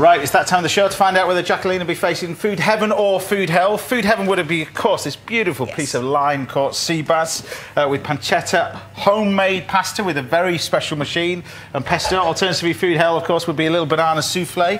Right, it's that time of the show to find out whether Jacqueline will be facing food heaven or food hell. Food heaven would be, of course, this beautiful piece of line-caught sea bass with pancetta, homemade pasta with a very special machine, and pesto. Alternatively, food hell, of course, would be a little banana souffle.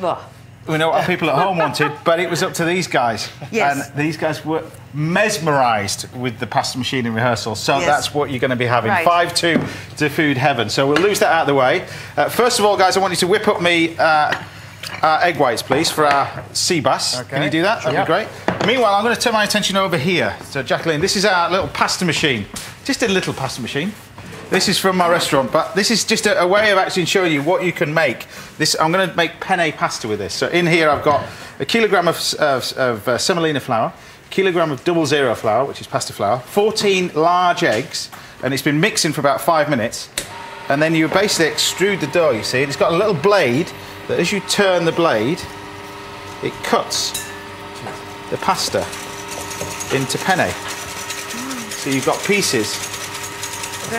Oh. We know what people at home wanted, but it was up to these guys. Yes. And these guys were mesmerised with the pasta machine in rehearsal, so that's what you're going to be having. 5-2 to food heaven. So we'll lose that out of the way. First of all, guys, I want you to whip up me egg whites, please, for our sea bass. Okay. Can you do that? That'd be great. Meanwhile, I'm going to turn my attention over here. So, Jacqueline, this is our little pasta machine. Just a little pasta machine. This is from my restaurant, but this is just a way of actually showing you what you can make. I'm going to make penne pasta with this. So in here I've got a kilogram of semolina flour, a kilogram of 00 flour, which is pasta flour, 14 large eggs, and it's been mixing for about 5 minutes. And then you basically extrude the dough, you see. And it's got a little blade that as you turn the blade, it cuts the pasta into penne. So you've got pieces.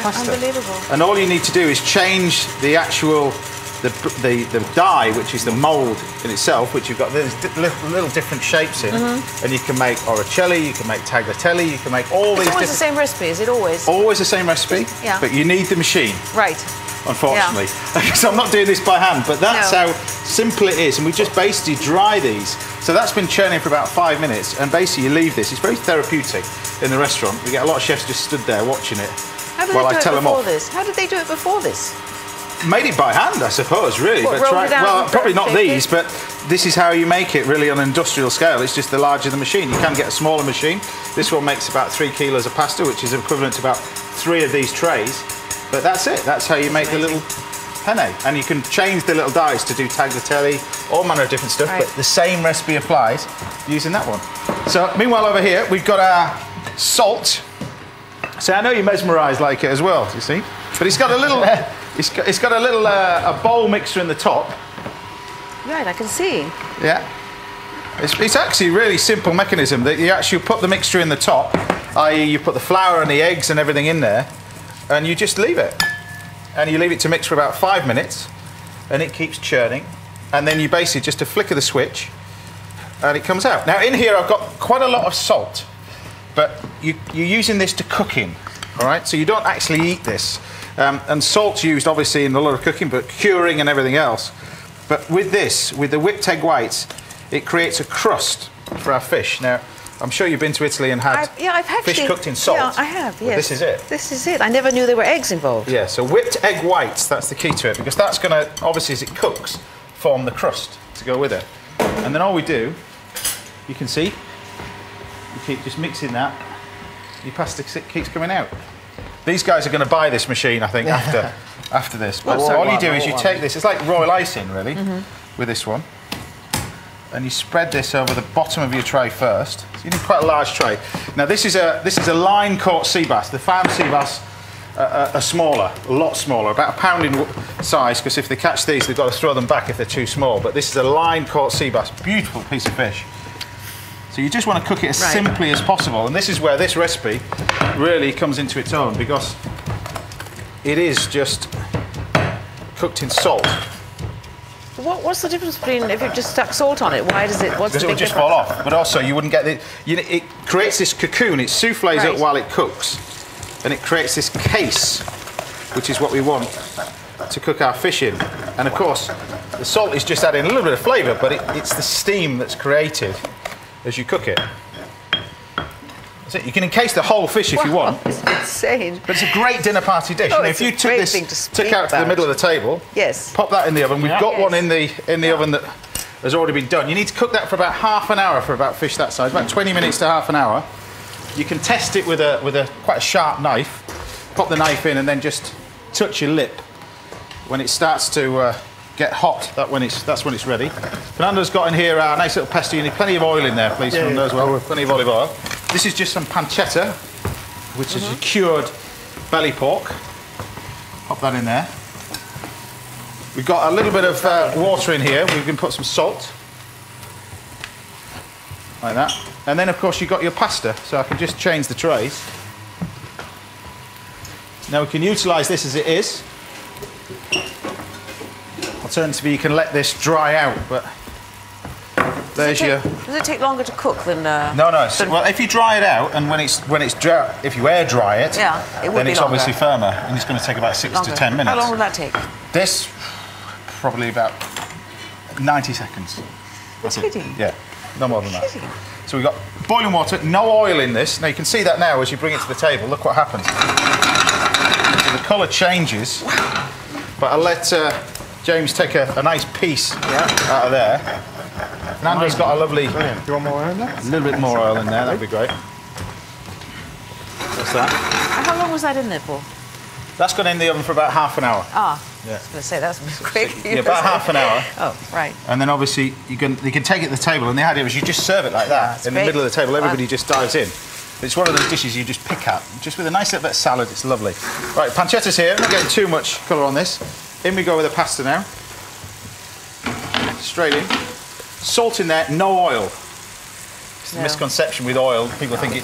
Pasta. Unbelievable. And all you need to do is change the actual the dye, which is the mould in itself, which you've got little different shapes in, and you can make orecelli, you can make tagliatelle, you can make all these. It's always the same recipe, is it always? Always the same recipe. Yeah. But you need the machine. Right. Unfortunately, so I'm not doing this by hand, but that's how simple it is. And we just basically dry these. So that's been churning for about 5 minutes, and basically you leave this. It's very therapeutic in the restaurant. We get a lot of chefs just stood there watching it. How did they do it before this? How did they do it before this? Made it by hand, I suppose, really. What, but well, probably not these, but this is how you make it really on an industrial scale. It's just the larger the machine. You can get a smaller machine. This one makes about 3 kilos of pasta, which is equivalent to about 3 of these trays. But that's it. That's how you make the little penne. And you can change the little dies to do tagliatelle, all manner of different stuff, but the same recipe applies using that one. So meanwhile over here, we've got our salt. So I know you're mesmerised like it as well, you see. But it's got a little, it's got a little a bowl mixer in the top. Right, I can see. Yeah. It's actually a really simple mechanism that you actually put the mixture in the top, i.e. you put the flour and the eggs and everything in there, and you just leave it. And you leave it to mix for about 5 minutes, and it keeps churning. And then you basically just a flick of the switch, and it comes out. Now in here I've got quite a lot of salt. But you're using this to cook in, all right? So you don't actually eat this. And salt's used, obviously, in a lot of cooking, but curing and everything else. But with this, with the whipped egg whites, it creates a crust for our fish. Now, I'm sure you've been to Italy and had fish cooked in salt. Yeah, I have, yes. Well, this is it. This is it. I never knew there were eggs involved. Yeah, so whipped egg whites, that's the key to it, because that's going to, obviously, as it cooks, form the crust to go with it. And then all we do, you can see, you keep just mixing that, your pasta keeps coming out. These guys are going to buy this machine, I think, after this. But all you do is you take this, it's like royal icing, really, with this one. And you spread this over the bottom of your tray first. So you need quite a large tray. Now this is a line-caught sea bass. The farm sea bass are smaller, a lot smaller, about a pound in size, because if they catch these, they've got to throw them back if they're too small. But this is a line-caught sea bass, beautiful piece of fish. So you just want to cook it as simply as possible, and this is where this recipe really comes into its own, because it is just cooked in salt. What's the difference between if you just stuck salt on it? Why does it? What's the big difference? Because it would just fall off, but also you wouldn't get the. It creates this cocoon. It souffles up while it cooks, and it creates this case, which is what we want to cook our fish in. And of course, the salt is just adding a little bit of flavour, but it's the steam that's created as you cook it. That's it. You can encase the whole fish if you want. It's insane. But it's a great dinner party dish. If you took out to the middle of the table, pop that in the oven. We've got one in the oven that has already been done. You need to cook that for about half an hour for about fish that size, about 20 minutes to half an hour. You can test it with a quite a sharp knife. Pop the knife in and then just touch your lip when it starts to get hot. That's when it's ready. Fernando's got in here a nice little pesto. You need plenty of oil in there, please, Fernando, as well. Plenty of olive oil. This is just some pancetta, which is a cured belly pork. Pop that in there. We've got a little bit of water in here. We can put some salt, like that. And then, of course, you've got your pasta. So I can just change the trays. Now we can utilise this as it is. Alternatively, you can let this dry out, but there's your... Does it take longer to cook than... No. Well, if you dry it out, and when it's dry, if you air dry it, then it's obviously firmer, and it's going to take about 6 to 10 minutes. How long will that take? This, probably about 90 seconds. That's kidding. Yeah, no more than that. So we've got boiling water, no oil in this. Now you can see that now as you bring it to the table. Look what happens. So the colour changes, but I'll let James take a nice piece out of there. Nando's got a lovely... Brilliant. Do you want more oil in there? A little bit more oil in there, that'd be great. What's that? How long was that in there for? That's gone in the oven for about half an hour. Ah, yeah. I was going to say, that's quick. Yeah, about half an hour. Oh, right. And then obviously you can take it to the table, and the idea is you just serve it like that in the middle of the table. Everybody just dives in. It's one of those dishes you just pick up, just with a nice little bit of salad. It's lovely. Right, pancetta's here. I'm not getting too much colour on this. In we go with the pasta now. Straight in. Salt in there, no oil. It's the misconception with oil. People think it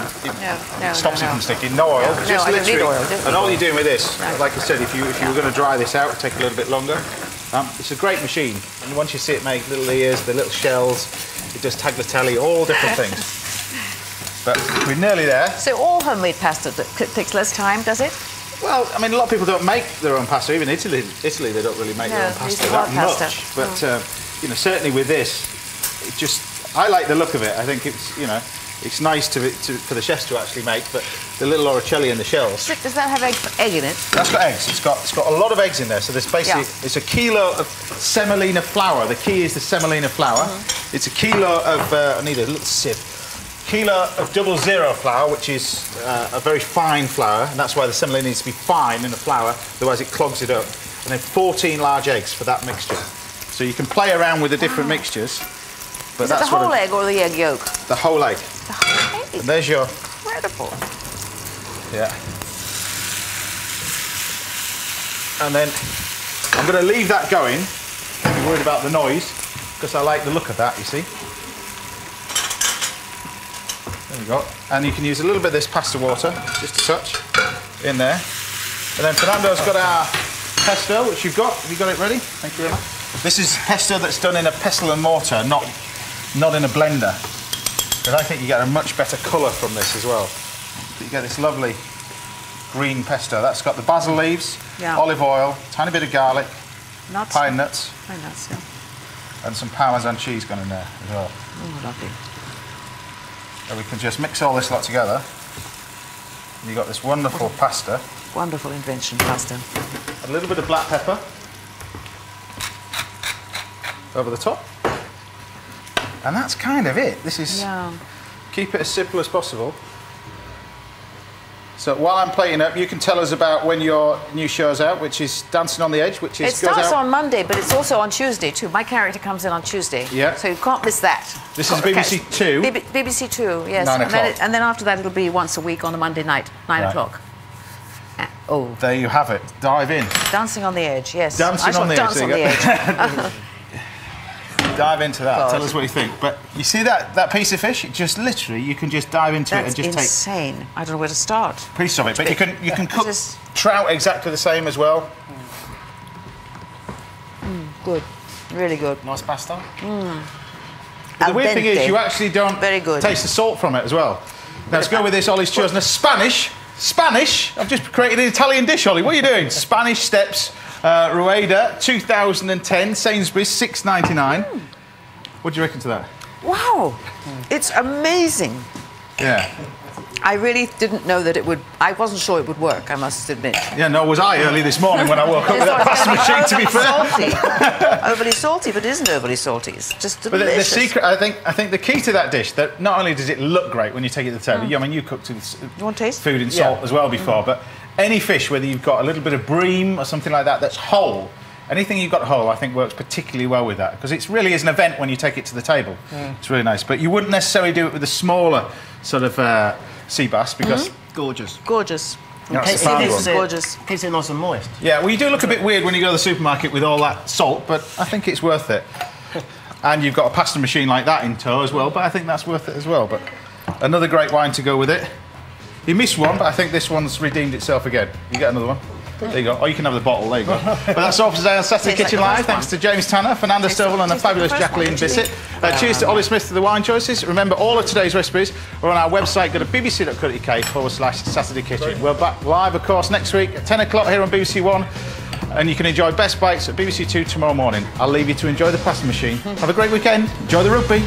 stops it from sticking. No oil. Just literally. Oil, and all you're doing with this, like I said, if you were going to dry this out, take a little bit longer. It's a great machine. And once you see it make little ears, the little shells, it does tagliatelle, all different things. But we're nearly there. So all homemade pasta takes less time, does it? Well, I mean, a lot of people don't make their own pasta. Even Italy, they don't really make their own pasta that much. But you know, certainly with this, it just, I like the look of it. I think it's, you know, it's nice for the chefs to actually make. But the little orecelli and the shells. Does that have egg in it? That's got eggs. It's got a lot of eggs in there. So there's basically it's a kilo of semolina flour. The key is the semolina flour. It's a kilo of I need a little sieve. Kilo of 00 flour, which is a very fine flour, and that's why the semolina needs to be fine in the flour, otherwise it clogs it up. And then 14 large eggs for that mixture. So you can play around with the different mixtures. But is it the whole egg or the egg yolk? The whole egg. The whole egg? And there's your... Incredible. Yeah. And then I'm going to leave that going. I'm worried about the noise, because I like the look of that, you see. There we go. And you can use a little bit of this pasta water, just a touch, in there. And then Fernando's got our pesto, which you've got. Have you got it ready? Thank you very much. This is pesto that's done in a pestle and mortar, not in a blender. Because I think you get a much better colour from this as well. But you get this lovely green pesto. That's got the basil leaves, olive oil, tiny bit of garlic, pine nuts, and some Parmesan cheese gone in there as well. Oh, lovely. So we can just mix all this lot together. And you've got this wonderful pasta. Wonderful invention, pasta. A little bit of black pepper over the top. And that's kind of it. This is, keep it as simple as possible. So while I'm plating up, you can tell us about when your new show's out, which is Dancing on the Edge, which is... It starts on Monday, but it's also on Tuesday too. My character comes in on Tuesday. Yeah. So you can't miss that. This is BBC Two. BBC Two, yes. 9 o'clock. And then after that, it'll be once a week on a Monday night, 9 o'clock. Oh. There you have it. Dive in. Dancing on the Edge, yes. Dancing on the Edge. Dance on the Edge. Dive into that. God. Tell us what you think. But you see that piece of fish? It just literally, you can just dive into it and just take... That's insane. I don't know where to start. Piece of it. But you can cook trout exactly the same as well. Good. Really good. Nice pasta. But the weird thing is, you actually don't taste the salt from it as well. Now, let's go with this. Ollie's chosen a Spanish. I've just created an Italian dish, Ollie. What are you doing? Spanish Steps. Rueda, 2010, Sainsbury's, $6.99. What do you reckon to that? Wow, it's amazing. Yeah. I really didn't know that it would. I wasn't sure it would work, I must admit. Yeah, no, was I early this morning when I woke up with that pasta machine, to be fair. Salty. Overly salty, but it isn't overly salty. It's just delicious. But the secret, I think the key to that dish, that not only does it look great when you take it to the table, I mean, you cooked food in salt as well before, but any fish, whether you've got a little bit of bream or something like that, that's whole. Anything you've got whole, I think, works particularly well with that, because it really is an event when you take it to the table. It's really nice. But you wouldn't necessarily do it with the smaller sort of sea bass, because... Gorgeous. Gorgeous. That's the It is gorgeous. Keeps it nice and moist. Yeah, well, you do look a bit weird when you go to the supermarket with all that salt, but I think it's worth it. And you've got a pasta machine like that in tow as well, but I think that's worth it as well. But another great wine to go with it. You missed one, but I think this one's redeemed itself again. You get another one. There you go. Or you can have the bottle. There you go. But that's all for today on Saturday Kitchen Live. Thanks to James Tanner, Fernando Stovall and the fabulous Jacqueline Bisset. Cheers to Ollie Smith for the wine choices. Remember, all of today's recipes are on our website. Go to bbc.co.uk/Saturday Kitchen. We're back live, of course, next week at 10 o'clock here on BBC One. And you can enjoy Best Bites at BBC Two tomorrow morning. I'll leave you to enjoy the pasta machine. Have a great weekend. Enjoy the rugby.